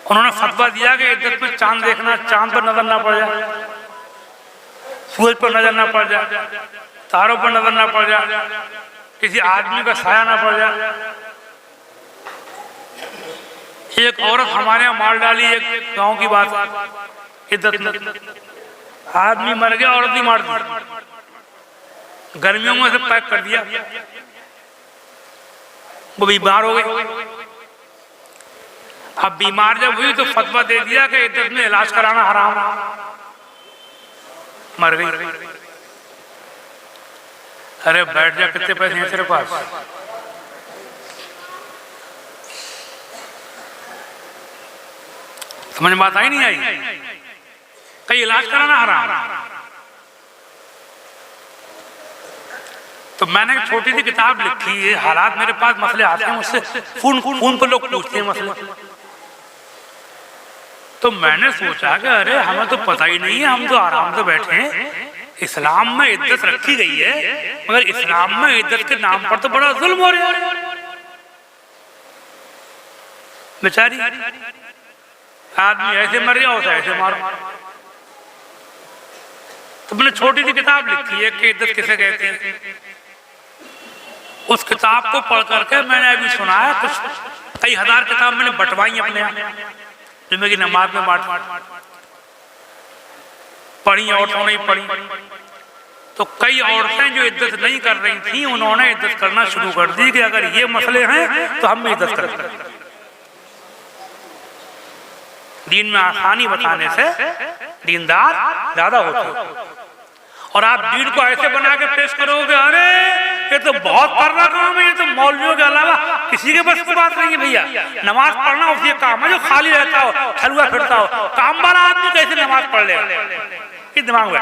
A: उन्होंने फतवा दिया कि इज्जत में चांद देखना, चांद पर नजर ना पड़ जाए, सूरज पर नजर ना पड़ जाए, तारों पर नजर ना पड़ जाए, किसी आदमी का साया ना पड़ जाए। एक औरत हमारे यहाँ मार डाली, एक गांव की बात, इज्जत में आदमी मर गया, औरत भी मार दी, गर्मियों में से पैक कर दिया, वो बीमार हो गई। अब बीमार जब हुई तो फतवा दे दिया कि इज्जत में इलाज कराना हराम, मर गई। अरे बैठ जा, कितने पैसे हैं तेरे पास? समझ में बात आई नहीं आई? कहीं इलाज कराना हराम। तो मैंने एक छोटी सी किताब लिखी है, हालात मेरे पास मसले आते हैं मुझसे, फोन पर लोग पूछते हैं मसले, तो मैंने सोचा कि अरे हमें तो पता ही नहीं है, हम तो आराम से बैठे हैं, इस्लाम में इज्जत रखी गई है, मगर इस्लाम में इज्जत के नाम पर तो बड़ा जुल्म हो रहा है। बेचारी आदमी ऐसे मर गया होता है, ऐसे मारो। तो मैंने छोटी सी किताब लिखी है कि इज्जत किसे कहते हैं। उस किताब को पढ़ करके मैंने अभी सुना है, कुछ कई हजार किताब मैंने बंटवाई अपने यहाँ, जिनमें की नमाज में बांट पढ़ी, औरतों ने पढ़ी। तो कई औरतें जो इज्जत नहीं कर रही थी, उन्होंने इज्जत करना शुरू कर दी कि अगर ये मसले हैं तो हम भी इज्जत करें। दीन में आसानी बताने से दीनदार ज्यादा होते। और आप दीन को ऐसे बना के पेश करोगे, अरे ये तो बहुत करना काम है, ये तो मौलवियों के अलावा किसी के बस की बात नहीं है भैया। नमाज पढ़ना उसी काम है जो खाली रहता हो, हलवा फिरता हो। काम वाला आदमी कैसे नमाज पढ़ लेगा? ये दिमाग में।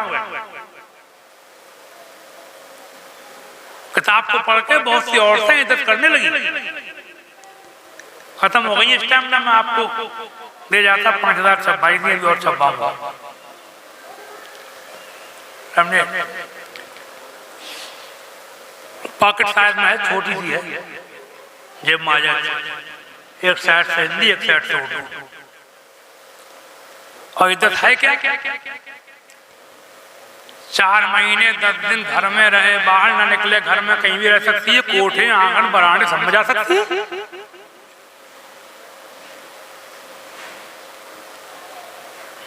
A: किताब को पढ़ के बहुत सी औरतें इज्जत करने लगी, खत्म हो गई। इस टाइम मैं आपको दे जाता 5000 छपाई थी, अभी और छपाऊंगा। हमने पॉकेट साइज में है, छोटी सी है, जेब में आ जाए, एक साइड से हिंदी, एक साइड से उर्दू। और इज्जत है क्या? 4 महीने 10 दिन घर में रहे, बाहर ना निकले, घर में कहीं भी रह सकती है, कोठे आंगन बरांडे समझ आ सकती है।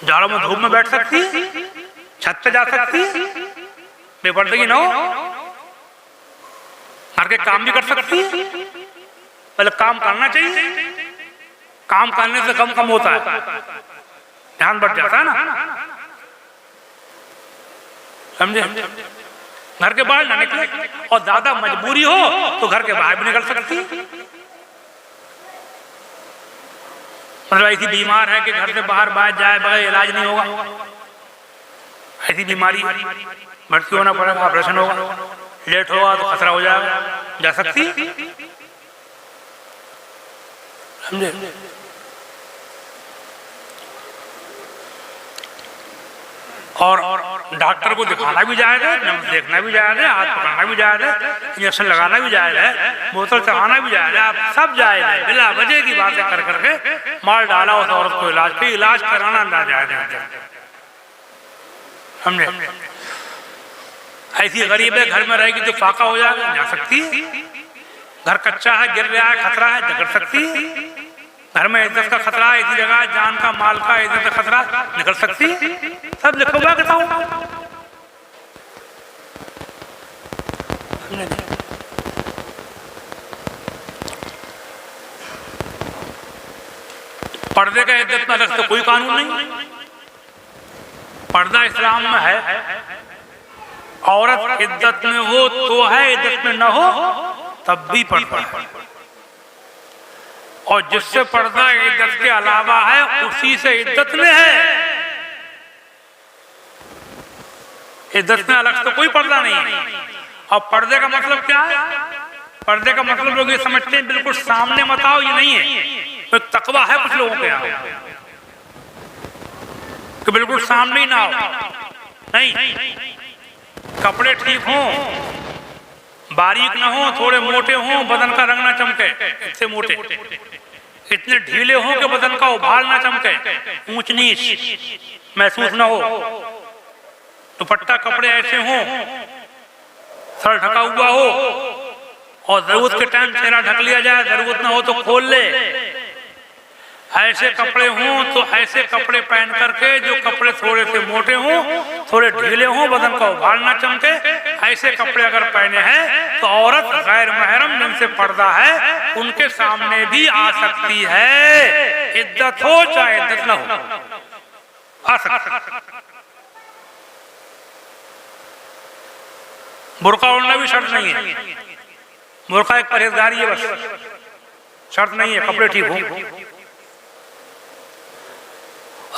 A: जाड़ों में धूप में बैठ सकती, छत पे जा सकती, बेपर्दगी ना हो, घर के काम भी कर सकती। पहले काम करना चाहिए, काम करने से कम होता है, ध्यान बढ़ जाता है ना, समझे। घर के बाहर ना निकले, और ज्यादा मजबूरी हो तो घर के बाहर भी निकल सकती। मतलब ऐसी बीमार है कि घर से बाहर जाए बगैर इलाज नहीं होगा, ऐसी बीमारी भर्ती होना पड़ेगा, ऑपरेशन होगा, लेट होगा तो खतरा हो जाएगा, जा सकती, समझे। और डॉक्टर को दिखाना भी जायज़ है, देखना भी जायज़ है, हाथ पकड़ना भी जायज़ है, इंजेक्शन लगाना भी जायज़ है, बोतल चढ़ाना भी जायज़ है, आप सब जायज़ है। बिला वजह की बातें कर करके मार डाला उस औरत को, इलाज कराना ना जायज़ है, समझे। ऐसी गरीब है, घर में रहेगी तो फाका हो जाएगा, जा सकती है। घर कच्चा है, गिर रहा है, खतरा है, निकल सकती है। घर में इज्जत का खतरा है, ऐसी जगह जान का माल का इज्जत का खतरा, निकल सकती है। सब लिखा हुआ बताऊं, पर्दे का इज्जत में अलग तो कोई कानून नहीं। पर्दा इस्लाम में है, औरत इज्जत में हो तो है, इज्जत में न हो तब भी पर्दा है। और जिससे पर्दा इज्जत के अलावा है उसी से इज्जत में है, इज्जत में अलग तो कोई पर्दा नहीं है। और पर्दे का मतलब क्या है? पर्दे का मतलब लोग ये समझते हैं बिल्कुल सामने मत आओ, ये नहीं है। तो तकवा है कुछ लोगों के यहाँ कि बिल्कुल सामने ही ना आओ, नहीं, कपड़े ठीक हों, बारीक ना हो, थोड़े मोटे हों, बदन का रंग ना चमके, इतने मोटे, इतने ढीले हों कि बदन का उभार ना चमके, ऊंच नीच महसूस ना हो, दुपट्टा कपड़े ऐसे हों, सर ढका हुआ हो, और जरूरत के टाइम चेहरा ढक लिया जाए, जरूरत ना हो तो खोल ले। ऐसे कपड़े हों तो ऐसे कपड़े पहन करके जो कपड़े थोड़े से मोटे हों, थोड़े ढीले हों, बदन का उभार ना चमके, ऐसे कपड़े अगर पहने हैं तो औरत गैर महरम जिनसे पर्दा है उनके सामने भी आ सकती है, इज्जत हो चाहे इज्जत ना हो, आ सकती। बुर्का ओढ़ना भी शर्त नहीं है, बुर्का एक परहेजगारी है बस, शर्त नहीं है, कपड़े ठीक हो।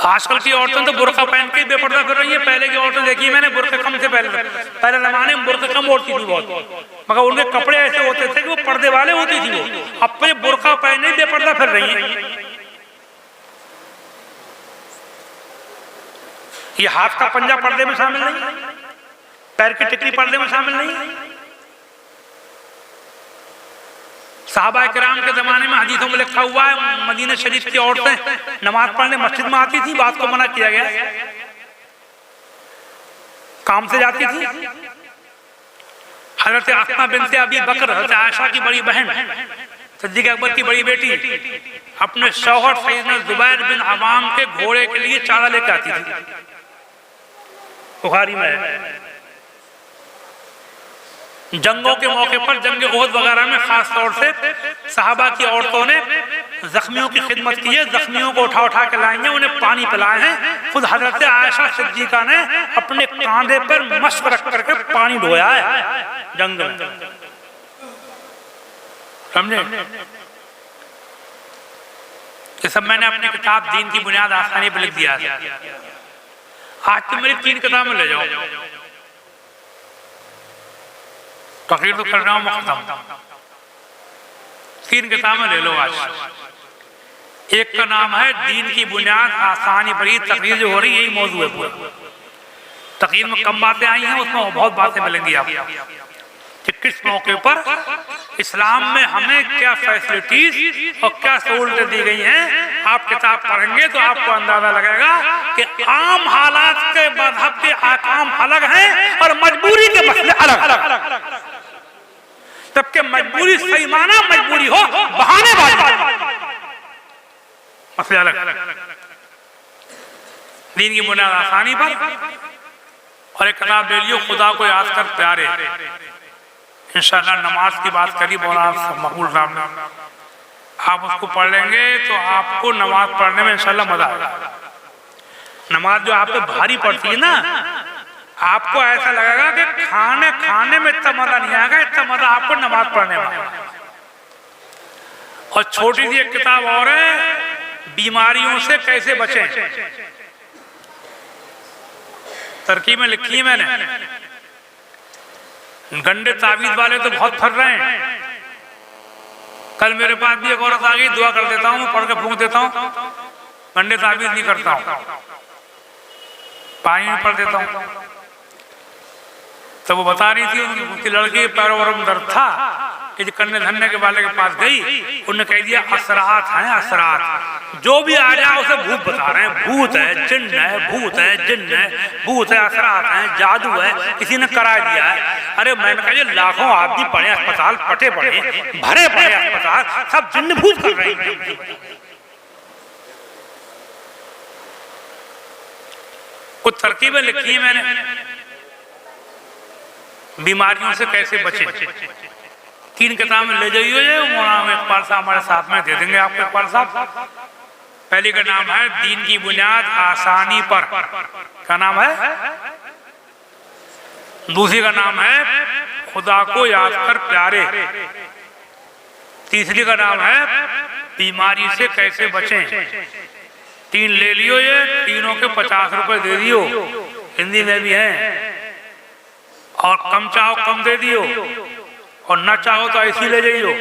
A: आजकल की औरतें तो बुर्का पहन के बेपर्दा कर रही है, पहले की औरतें देखी मैंने बुर्के कम से पहले जमाने में बुर्के कम ओढ़ती थी बहुत, मगर उनके कपड़े ऐसे होते थे कि वो पर्दे वाले होती थी वो, अब पे बुर्का पहने बेपर्दा फिर रही है। ये हाथ का पंजा पर्दे में शामिल नहीं, पैर की टिकली पर्दे में शामिल नहीं। साहबा किराम के जमाने में हदीसों में लिखा हुआ है मदीना शरीफ की औरतें नमाज पढ़ने मस्जिद में आती थी, बात को मना किया गया, काम से जाती थी। हजरत अस्मा बिनते अबी बकर, हजरत आयशा की बड़ी बहन, सिद्दीक अकबर की बड़ी बेटी, अपने शौहर सैयदना जुबैर बिन अवाम के घोड़े के लिए चारा लेकर आती थी, बुखारी में है। जंगों के मौके पर, जंग ओहद वगैरह में खास तौर से सहाबा की औरतों ने जख्मियों की खिदमत की है, जख्मियों को उठा उठा के लाएंगे, उन्हें पानी पिलाए हैं। खुद हजरत आयशा सिद्दीका ने अपने कांधे पर मश्क रख करके पानी ढोया है जंग में, समझे। ये सब मैंने अपनी किताब दीन की बुनियाद आसानी पर लिख दिया है। आज तो मेरी 3 किताबें ले जाओ, तकरीर तो कर रहा हूं, मुख्तम 3 किताबें ले लो आज। एक का नाम है दीन की बुनियाद आसानी पर, तकरीर जो हो रही है यही मौजूद है पूरा। तकरीर में कम बातें आई हैं, उसमें बहुत बातें मिलेंगी आपको कि किस मौके पर इस्लाम में हमें क्या फैसिलिटीज और क्या सहूलतें दी गई हैं। आप किताब पढ़ेंगे तो आपको अंदाजा लगेगा कि आम हालात के मजहब के आकाम अलग हैं और मजबूरी के मसले अलग, जबकि मजबूरी सही माना मजबूरी हो, बहाने वाले मसले अलग। दीन की बुनियाद आसानी पर, और एक किताब ले लियो खुदा को याद कर प्यारे। इंशाअल्लाह नमाज की बात करी मौलाना मकबूल साहब ने, आप उसको पढ़ लेंगे तो आपको नमाज पढ़ने में इंशाअल्लाह मजा आएगा। नमाज जो आपको भारी पड़ती है ना, आपको ऐसा लगेगा कि खाने में इतना मजा नहीं आएगा, इतना मजा आपको नमाज पढ़ने में आएगा। और छोटी सी एक किताब और है, बीमारियों से कैसे बचें, तरकीब में लिखी है मैंने। गंडे तावीज वाले तो बहुत फर रहे हैं। कल मेरे पास भी एक औरत आ गई, दुआ कर देता हूँ, पढ़ के फूंक देता हूँ, गंडे तावीज नहीं करता हूँ, पानी में पढ़ देता हूँ। तो वो बता रही थी उनकी लड़की पैरों में दर्द था कि कन्ने धन्ने के वाले के पास गई, उन्होंने कह दिया असरात हैं, असरात, जो भी आ जाए उसे भूत बता रहे हैं, भूत है, जिन्न है, भूत है, जिन्न है, भूत है, असरात हैं, जादू है, किसी ने करा दिया है। अरे मैंने कहा ये लाखों आदमी पड़े अस्पताल, पटे पड़े, भरे पड़े अस्पताल, सब जिन्न भूत कर रहे हैं। कुछ तरकीबें लिखी है मैंने बीमारियों से कैसे बचे। 3 किताबें ले जाइए, मौलाना इकबाल साहब हमारे साथ में दे देंगे आपको। इकबाल साहब, पहली का नाम है दीन की बुनियाद आसानी पर, क्या नाम है? दूसरी का नाम है खुदा को याद कर प्यारे। तीसरी का नाम है बीमारी से कैसे बचें। 3 ले लियो, ये तीनों के 50 रुपए दे दियो, हिंदी में भी है। और कम चाहो कम दे दियो, और ना चाहो तो ऐसी ले जाइयो,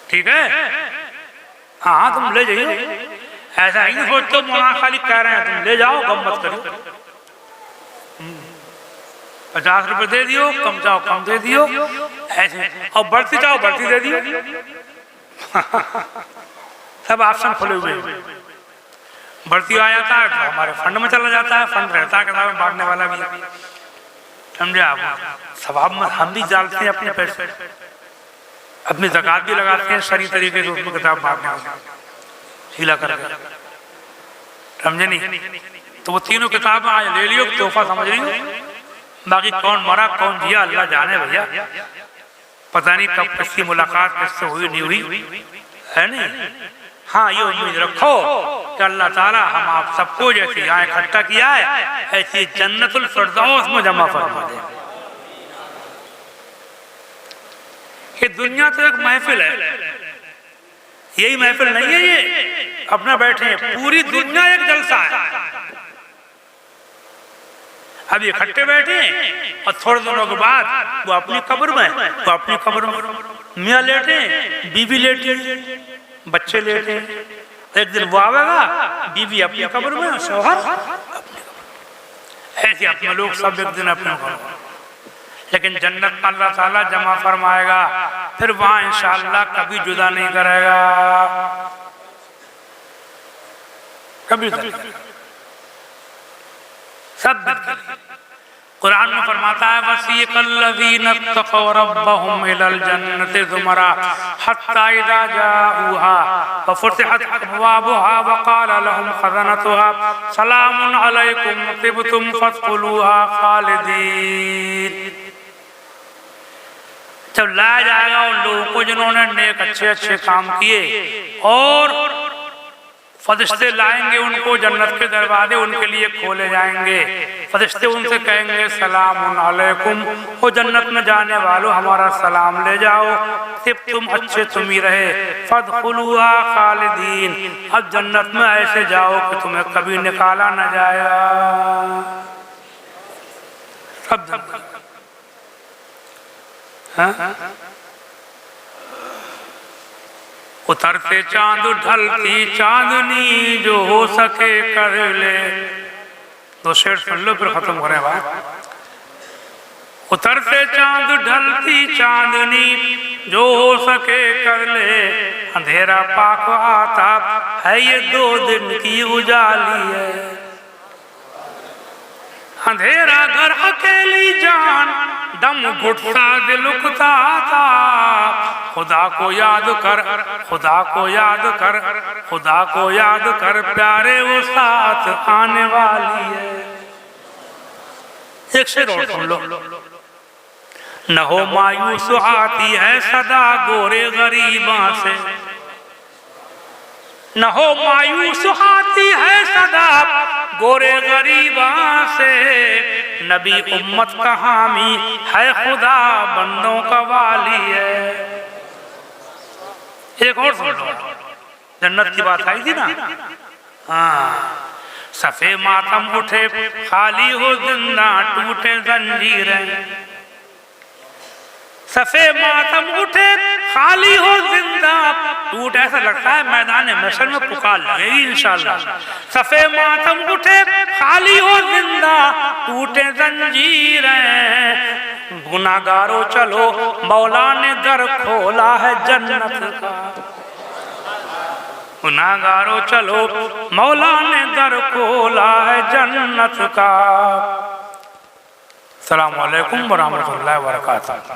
A: ठीक है? हाँ तुम ले जाइयो, ऐसा ही नहीं सोचते मौलाना खाली कह रहे हैं, तुम ले जाओ, कम मत करो। 50 रुपए दे दियो, कम चाहो कम दे दियो, ऐसे। और बढ़ती चाहो बढ़ती दे दियो। सब ऑप्शन खुले हुए। बढ़ती आ जाता है तो हमारे फंड में चला जाता है, फंड रहता है किताबें बांटने वाला भी, समझे आप? सवाब में हम भी डालते हैं अपने पैसे, अपनी ज़कात भी लगाते हैं सही तरीके से उसमें किताब बांटने में हीला करके, समझे नहीं? तो वो तीनों किताबें आज ले लियो, तोहफा समझ रही हो। बाकी कौन मरा कौन जिया अल्लाह जाने भैया, पता नहीं कब किसकी मुलाकात किससे हुई नहीं हुई, है नहीं? हाँ ये उम्मीद रखो कि अल्लाह ताला हम आप सबको जैसे यहाँ इकट्ठा किया है ऐसी जन्नतुल फिरदौस में जमा फरमा दे। ये दुनिया तो एक महफिल है, यही महफिल नहीं है ये अपना बैठे हैं, पूरी दुनिया एक जलसा है। अब इकट्ठे बैठे और थोड़े दिनों के बाद वो अपनी कब्र में, वो अपनी कब्र में, मियाँ लेटे, बीवी लेटी, बच्चे लेटे, एक दिन वो आवेगा, बीवी अपनी कब्र में, शौहर अपनी कब्र में, ऐसे अपने लोग सब एक दिन अपने कब्र में। लेकिन जन्नत में अल्लाह ताला जमा फरमाएगा, फिर वहां इंशाअल्लाह कभी जुदा नहीं करेगा, कभी सब। कुरान में फरमाता है वसीक़ल्लज़ीना इत्तक़ौ रब्बहुम इलल जन्नति ज़ुमरा हत्ता इज़ा जाऊहा फ़ुतिहत अब्वाबुहा वक़ाल लहुम ख़ज़नतुहा सलामुन अलैकुम तिबतुम फ़दख़ुलूहा ख़ालिदीन। जब लाया जाएगा उन लोगों को जिन्होंने नेक अच्छे अच्छे काम किए, और फरिश्ते लाएंगे उनको, जन्नत के दरवाजे उनके लिए खोले जाएंगे। फरिश्ते उनसे कहेंगे सलामुन अलैकुम, वो जन्नत में जाने वालों हमारा सलाम ले जाओ, सिर्फ तुम अच्छे तुम ही रहे, फदखुलूहा खालिदीन, अब जन्नत में ऐसे जाओ कि तुम्हें कभी निकाला न जाएगा। सब उतरते चांद ढलती चांदनी, जो हो सके कर ले। 2 शेर सुन लो फिर खत्म होने बाद। उतरते चांद ढलती चांदनी, जो हो सके कर ले, अंधेरा पाक आता है ये 2 दिन की उजाली है। अंधेरा घर अकेली जान, दम घुटता दिल उकता था, खुदा को याद कर, खुदा को याद कर, खुदा को याद कर, प्यारे वो साथ आने वाली है। एक शेर और सुन लो। न हो मायूस आती है सदा गोरे गरीबा से, न हो मायूस आती है सदा गोरे गरीबा से, नबी उम्मत का हामी है, खुदा बंदों का वाली है। एक और सुन लो, जन्नत की बात आई थी ना। हाँ, सफे मातम उठे खाली हो जिंदा, टूटे जंजीरें, सफे मातम उठे खाली हो जिंदा, टूट ऐसा लगता है मैदान महशर में पुकार लगेगी इंशाअल्लाह। सफे मातम उठे खाली हो जिंदा, टूटे जंजीरें, गुनाहगारों चलो मौला ने दर खोला है जन्नत का, गुनाहगारों चलो मौला ने दर खोला है जन्नत का। अस्सलामु अलैकुम व रहमतुल्लाहि व बरकातहू।